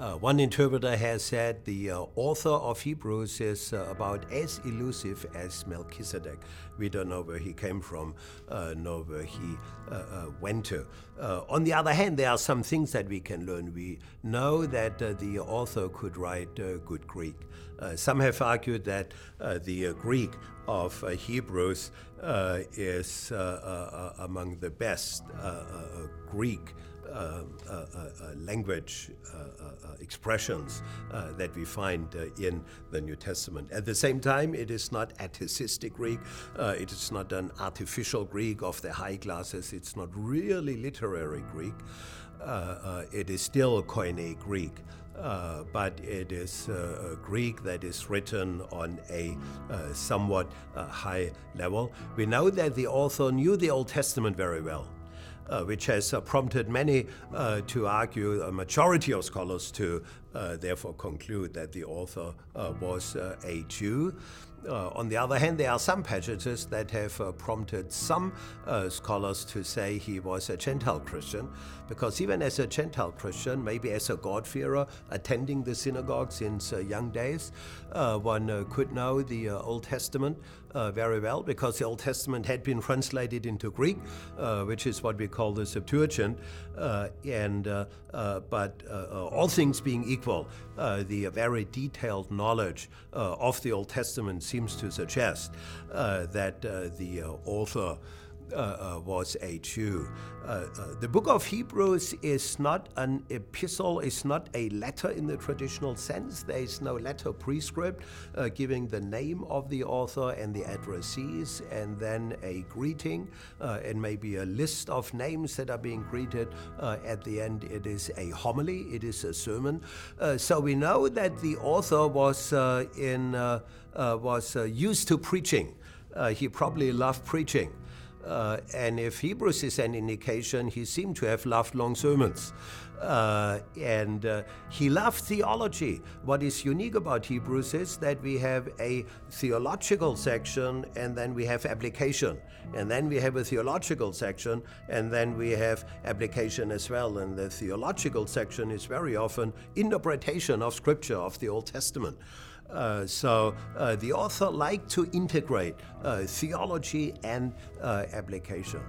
One interpreter has said the author of Hebrews is about as elusive as Melchizedek. We don't know where he came from, nor where he went to. On the other hand, there are some things that we can learn. We know that the author could write good Greek. Some have argued that the Greek of Hebrews is among the best Greek language expressions that we find in the New Testament. At the same time, it is not Atticistic Greek. It is not an artificial Greek of the high classes. It's not really literary Greek. It is still koine Greek. But it is Greek that is written on a somewhat high level. We know that the author knew the Old Testament very well, which has prompted many to argue, a majority of scholars to therefore conclude that the author was a Jew. On the other hand, there are some passages that have prompted some scholars to say he was a Gentile Christian, because even as a Gentile Christian, maybe as a God-fearer, attending the synagogues in young days, one could know the Old Testament very well, because the Old Testament had been translated into Greek, which is what we call the Septuagint, but all things being equal, the very detailed knowledge of the Old Testament seems to suggest that the author was a Jew. The book of Hebrews is not an epistle, is not a letter in the traditional sense. There is no letter prescript giving the name of the author and the addressees, and then a greeting and maybe a list of names that are being greeted. At the end, it is a homily, it is a sermon. So we know that the author was used to preaching. He probably loved preaching. And if Hebrews is an indication, he seemed to have loved long sermons. And he loved theology. What is unique about Hebrews is that we have a theological section, and then we have application. And then we have a theological section, and then we have application as well. And the theological section is very often interpretation of Scripture, of the Old Testament. So the author liked to integrate theology and application.